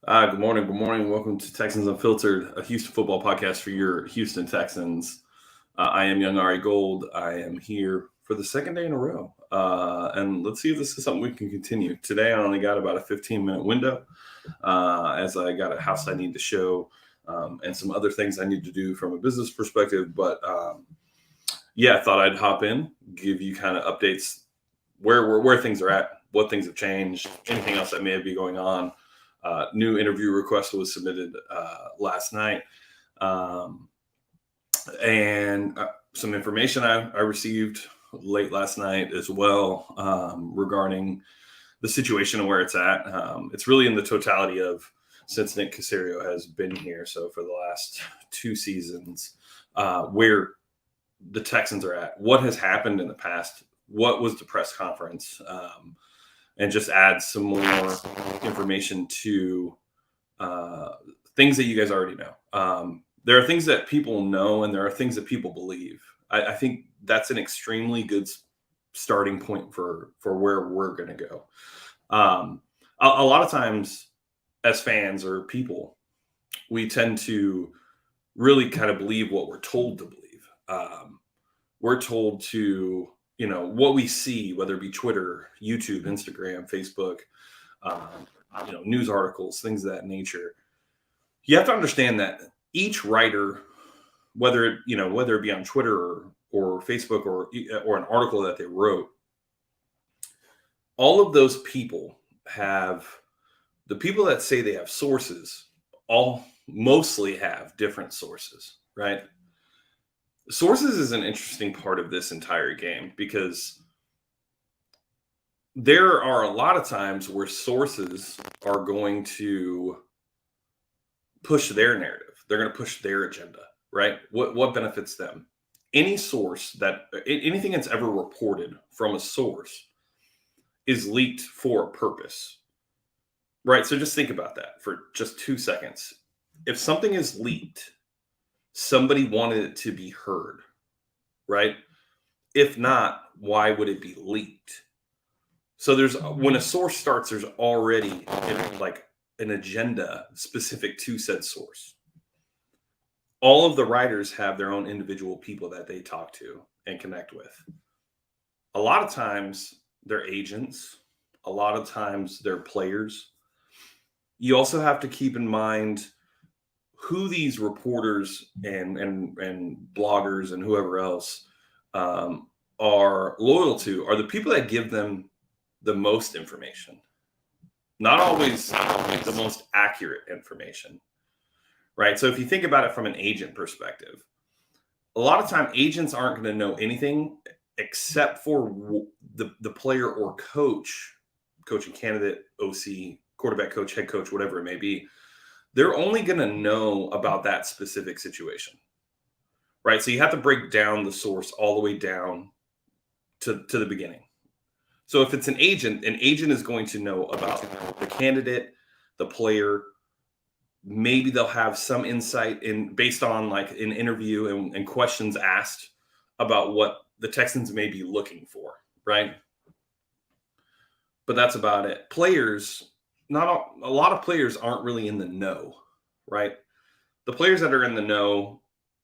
Good morning. Good morning. Welcome to Texans Unfiltered, a Houston football podcast for your Houston Texans. I am YoungAriGold. I am here for the second day in a row. And let's see if this is something we can continue. Today, I only got about a 15-minute window as I got a house I need to show and some other things I need to do from a business perspective. But yeah, I thought I'd hop in, give you kind of updates where things are at, what things have changed, anything else that may be going on. New interview request was submitted last night, um, and some information I received late last night as well regarding the situation and where it's at. It's really in the totality of since Nick Caserio has been here, so for the last two seasons, where the Texans are at, what has happened in the past, what was the press conference, and just add some more information to things that you guys already know. There are things that people know, and there are things that people believe. I think that's an extremely good starting point for where we're going to go. A lot of times, as fans or people, we tend to really kind of believe what we're told to believe. We're told to, what we see, whether it be Twitter, YouTube, Instagram, Facebook, news articles, things of that nature. You have to understand that each writer, whether it be on Twitter or Facebook or an article that they wrote, all of those people have the people that say they have sources all mostly have different sources, right? Sources is an interesting part of this entire game because there are a lot of times where sources are going to push their narrative. They're going to push their agenda, right? What benefits them? Anything that's ever reported from a source is leaked for a purpose, right? So just think about that for just 2 seconds. If something is leaked, somebody wanted it to be heard, right? If not, why would it be leaked? So when a source starts, there's already like an agenda specific to said source. All of the writers have their own individual people that they talk to and connect with. A lot of times they're agents. A lot of times they're players. You also have to keep in mind who these reporters and bloggers and whoever else are loyal to are the people that give them the most information, not always the most accurate information, right? So if you think about it from an agent perspective, a lot of time agents aren't going to know anything except for the player or coaching candidate, OC, quarterback coach, head coach, whatever it may be. They're only going to know about that specific situation, right? So you have to break down the source all the way down to the beginning. So if it's an agent is going to know about the candidate, the player. Maybe they'll have some insight based on like an interview and questions asked about what the Texans may be looking for, right? But that's about it. Players, not a lot of players aren't really in the know, right? The players that are in the know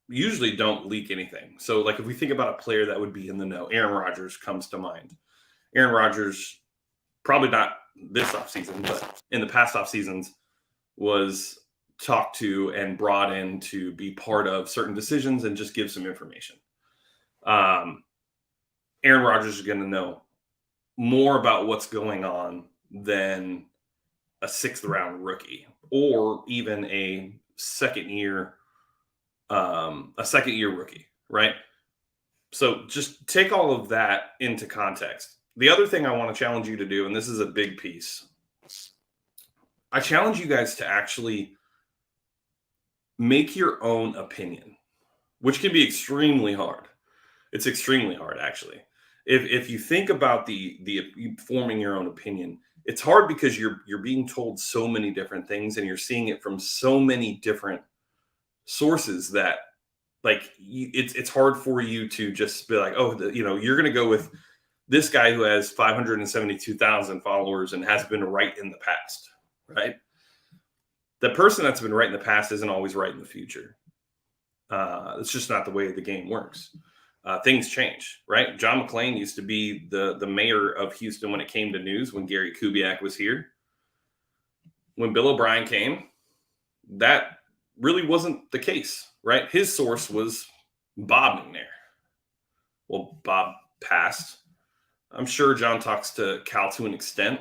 usually don't leak anything. So like if we think about a player that would be in the know, Aaron Rodgers comes to mind. Aaron Rodgers, probably not this offseason, but in the past off seasons, was talked to and brought in to be part of certain decisions and just give some information. Aaron Rodgers is going to know more about what's going on than a sixth round rookie or even a second year rookie, right? So just take all of that into context. The other thing I want to challenge you to do, and this is a big piece, I challenge you guys to actually make your own opinion, which can be extremely hard. It's extremely hard, actually. If you think about the forming your own opinion, it's hard because you're being told so many different things and you're seeing it from so many different sources that like it's hard for you to just be like, oh, you're going to go with this guy who has 572,000 followers and has been right in the past, right? the person that's been right in the past isn't always right in the future. It's just not the way the game works. Things change, right? John McClain used to be the mayor of Houston when it came to news when Gary Kubiak was here. When Bill O'Brien came, that really wasn't the case, right? His source was Bob McNair. Well, Bob passed. I'm sure John talks to Cal to an extent,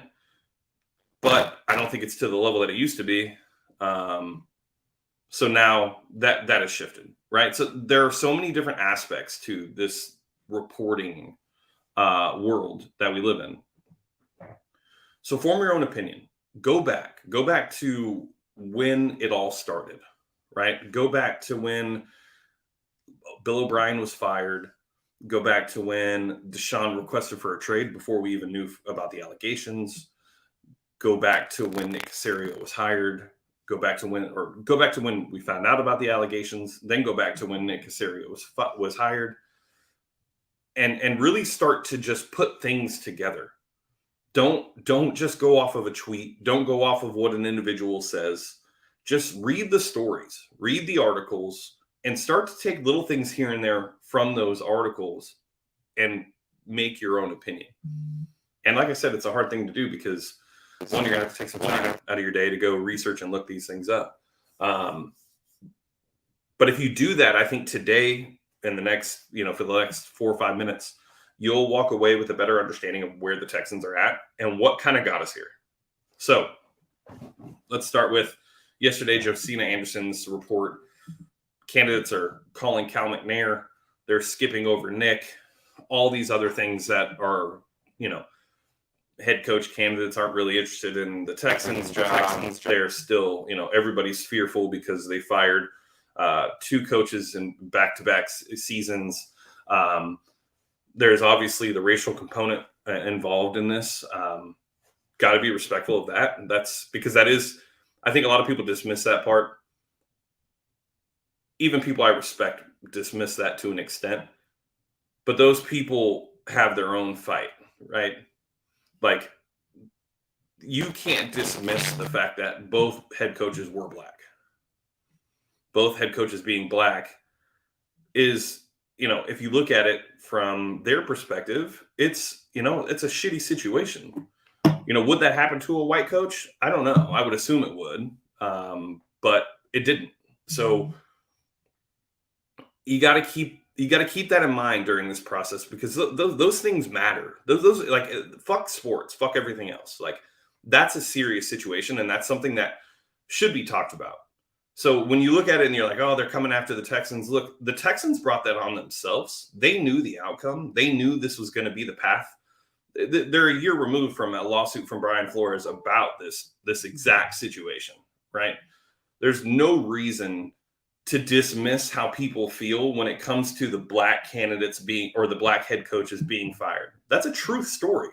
but I don't think it's to the level that it used to be. So now that has shifted, right? So there are so many different aspects to this reporting world that we live in. So form your own opinion. Go back to when it all started, right? Go back to when Bill O'Brien was fired. Go back to when Deshaun requested for a trade before we even knew about the allegations. Go back to when Nick Caserio was hired. Go back to when we found out about the allegations. Then go back to when Nick Caserio was hired, and really start to just put things together. Don't just go off of a tweet. Don't go off of what an individual says. Just read the stories, read the articles, and start to take little things here and there from those articles and make your own opinion. And like I said, it's a hard thing to do because one, you're going to have to take some time out of your day to go research and look these things up. But if you do that, I think today and the next, for the next 4 or 5 minutes, you'll walk away with a better understanding of where the Texans are at and what kind of got us here. So let's start with yesterday, Josina Anderson's report. Candidates are calling Cal McNair. They're skipping over Nick. All these other things that are, head coach candidates aren't really interested in the Texans job. They're still, everybody's fearful because they fired 2 coaches in back-to-back seasons. There's obviously the racial component involved in this. Got to be respectful of that. And that's because I think a lot of people dismiss that part. Even people I respect dismiss that to an extent. But those people have their own fight, right? Like, you can't dismiss the fact that both head coaches were black. Both head coaches being black is, if you look at it from their perspective, it's a shitty situation. Would that happen to a white coach? I don't know. I would assume it would, but it didn't. So you got to keep that in mind during this process because those things matter. Those like fuck sports, fuck everything else. Like that's a serious situation, and that's something that should be talked about. So when you look at it and you're like, oh, they're coming after the Texans. Look, the Texans brought that on themselves. They knew the outcome. They knew this was going to be the path. They're a year removed from a lawsuit from Brian Flores about this exact situation, right? There's no reason to dismiss how people feel when it comes to the black candidates or the black head coaches being fired. That's a truth story.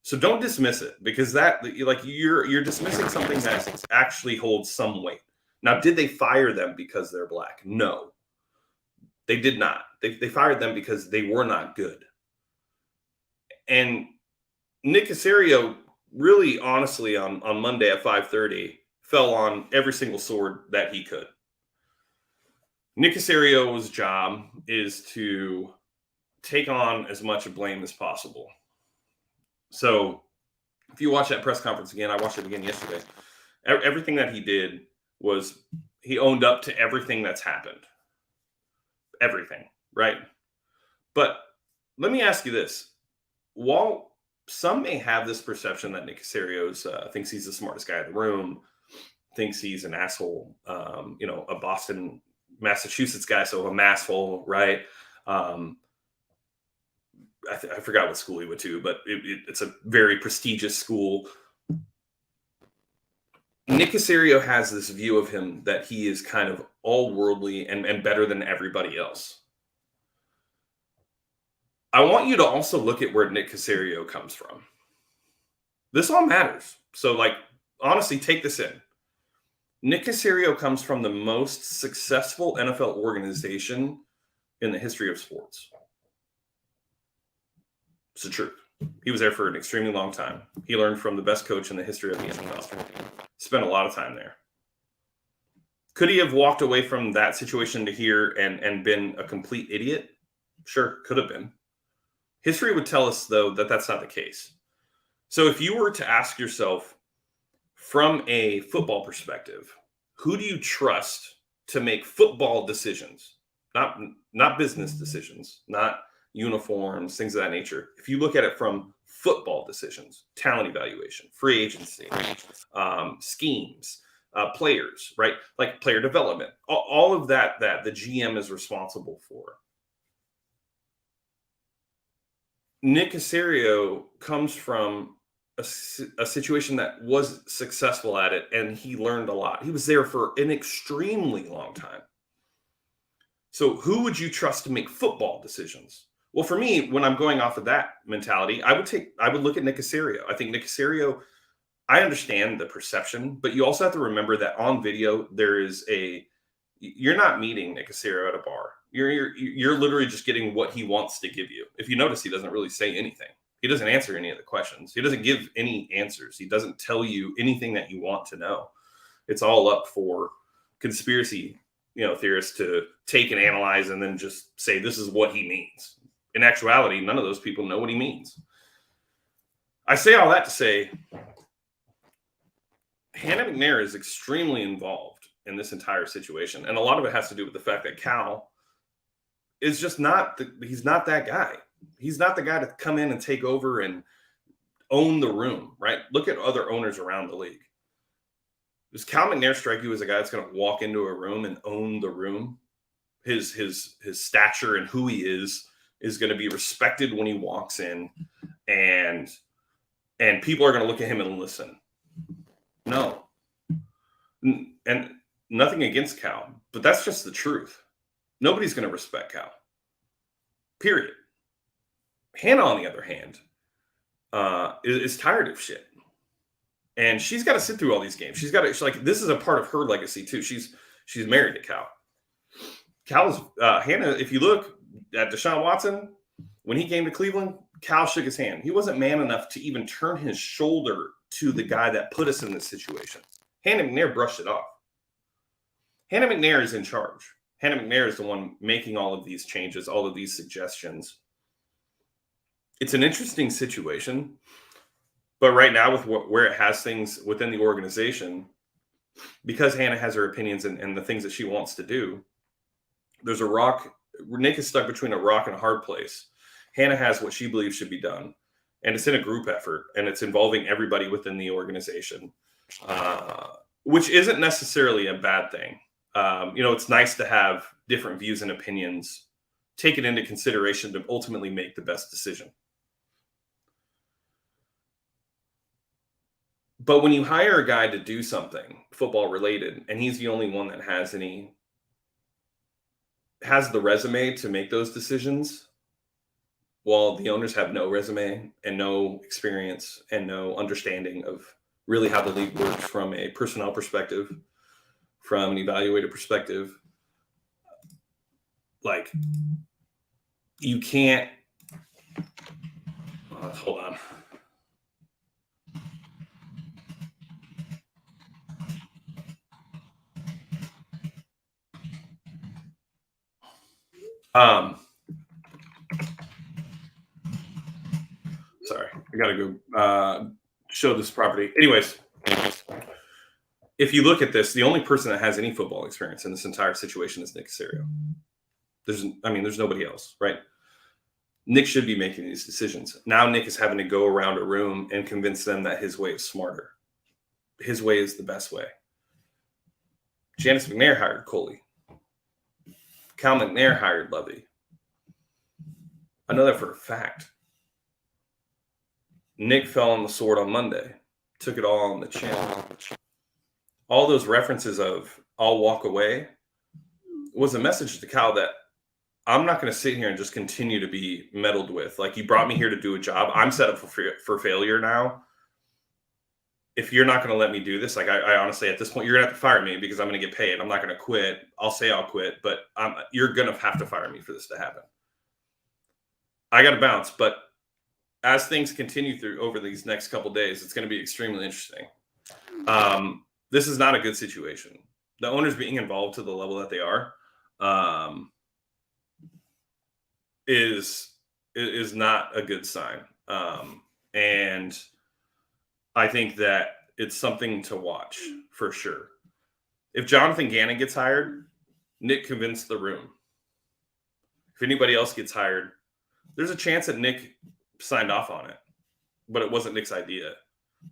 So don't dismiss it because you're dismissing something that actually holds some weight. Now, did they fire them because they're black? No, they did not. They fired them because they were not good. And Nick Caserio really, honestly, on Monday at 5:30, fell on every single sword that he could. Nick Caserio's job is to take on as much blame as possible. So if you watch that press conference again, I watched it again yesterday. Everything that he did was he owned up to everything that's happened. Everything, right? But let me ask you this. While some may have this perception that Nick Caserio thinks he's the smartest guy in the room, thinks he's an asshole, a Boston, Massachusetts guy, so a masshole, right? I forgot what school he went to, but it's a very prestigious school. Nick Caserio has this view of him that he is kind of all worldly and better than everybody else. I want you to also look at where Nick Caserio comes from. This all matters. So, honestly, take this in. Nick Caserio comes from the most successful NFL organization in the history of sports. It's the truth. He was there for an extremely long time. He learned from the best coach in the history of the NFL. Spent a lot of time there. Could he have walked away from that situation to here and been a complete idiot? Sure, could have been. History would tell us, though, that that's not the case. So if you were to ask yourself from a football perspective, who do you trust to make football decisions? Not business decisions, not uniforms, things of that nature. If you look at it from football decisions, talent evaluation, free agency, schemes, players, right? Like player development, all of that the GM is responsible for. Nick Caserio comes from a situation that was successful at it, and he learned a lot. He was there for an extremely long time. So who would you trust to make football decisions? Well, for me, when I'm going off of that mentality, I would look at Nick Caserio. I think Nick Caserio, I understand the perception, but you also have to remember that on video, you're not meeting Nick Caserio at a bar. You're literally just getting what he wants to give you. If you notice, he doesn't really say anything. He doesn't answer any of the questions. He doesn't give any answers. He doesn't tell you anything that you want to know. It's all up for conspiracy, theorists to take and analyze and then just say this is what he means. In actuality, none of those people know what he means. I say all that to say Hannah McNair is extremely involved in this entire situation. And a lot of it has to do with the fact that Cal is just he's not that guy. He's not the guy to come in and take over and own the room, right? Look at other owners around the league. Does Cal McNair strike you as a guy that's going to walk into a room and own the room? His stature and who he is going to be respected when he walks in, and people are going to look at him and listen. No. And nothing against Cal, but that's just the truth. Nobody's going to respect Cal. Period. Hannah, on the other hand, is tired of shit. And she's got to sit through all these games. She's like, this is a part of her legacy too. She's married to Cal. Cal's Hannah, if you look at Deshaun Watson, when he came to Cleveland, Cal shook his hand. He wasn't man enough to even turn his shoulder to the guy that put us in this situation. Hannah McNair brushed it off. Hannah McNair is in charge. Hannah McNair is the one making all of these changes, all of these suggestions. It's an interesting situation, but right now with where it has things within the organization, because Hannah has her opinions and the things that she wants to do, there's a rock. Nick is stuck between a rock and a hard place. Hannah has what she believes should be done, and it's in a group effort, and it's involving everybody within the organization, which isn't necessarily a bad thing. It's nice to have different views and opinions taken into consideration to ultimately make the best decision. But when you hire a guy to do something football related, and he's the only one that has the resume to make those decisions, while the owners have no resume and no experience and no understanding of really how the league works from a personnel perspective, from an evaluator perspective, like you can't hold on. Sorry, I gotta go show this property. Anyways, if you look at this, the only person that has any football experience in this entire situation is Nick Caserio. There's nobody else, right? Nick should be making these decisions. Now Nick is having to go around a room and convince them that his way is smarter. His way is the best way. Janice McNair hired Coley. Cal McNair hired Lovey. I know that for a fact. Nick fell on the sword on Monday, took it all on the chin. All those references of "I'll walk away" was a message to Cal that I'm not going to sit here and just continue to be meddled with. Like, you brought me here to do a job. I'm set up for failure now. If you're not going to let me do this, like I honestly, at this point, you're going to have to fire me because I'm going to get paid. I'm not going to quit. I'll say I'll quit, but you're going to have to fire me for this to happen. I got to bounce, but as things continue through over these next couple of days, it's going to be extremely interesting. This is not a good situation. the owners being involved to the level that they are is not a good sign. And I think that it's something to watch for sure. If Jonathan Gannon gets hired, Nick convinced the room. If anybody else gets hired, there's a chance that Nick signed off on it, but it wasn't Nick's idea.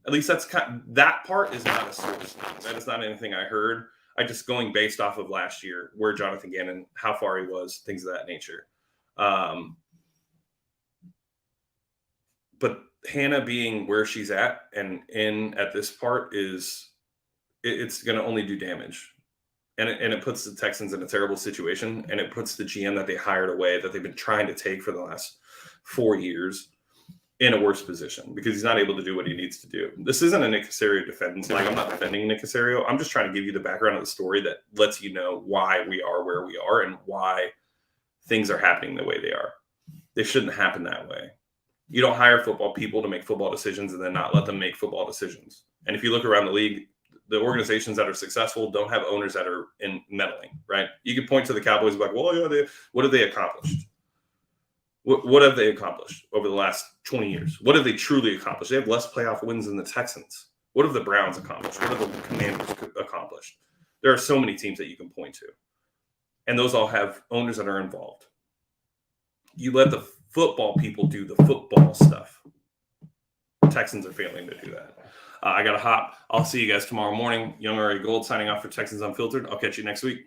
At least that part is not a source. That is not anything I heard. I just going based off of last year, where Jonathan Gannon, how far he was, things of that nature. But Hannah being where she's at and in at this part it's going to only do damage. And it puts the Texans in a terrible situation, and it puts the GM that they hired away, that they've been trying to take for the last 4 years, in a worse position because he's not able to do what he needs to do. This isn't a Nick Caserio defense. Like, I'm not defending Nick Caserio. I'm just trying to give you the background of the story that lets you know why we are where we are and why things are happening the way they are. They shouldn't happen that way. You don't hire football people to make football decisions and then not let them make football decisions. And if you look around the league, the organizations that are successful don't have owners that are in meddling, right? You can point to the Cowboys and be like, well, yeah, what have they accomplished? What have they accomplished over the last 20 years? What have they truly accomplished? They have less playoff wins than the Texans. What have the Browns accomplished? What have the Commanders accomplished? There are so many teams that you can point to. And those all have owners that are involved. You let the football people do the football stuff. The Texans are failing to do that. I got to hop. I'll see you guys tomorrow morning. YoungAriGold signing off for Texans Unfiltered. I'll catch you next week.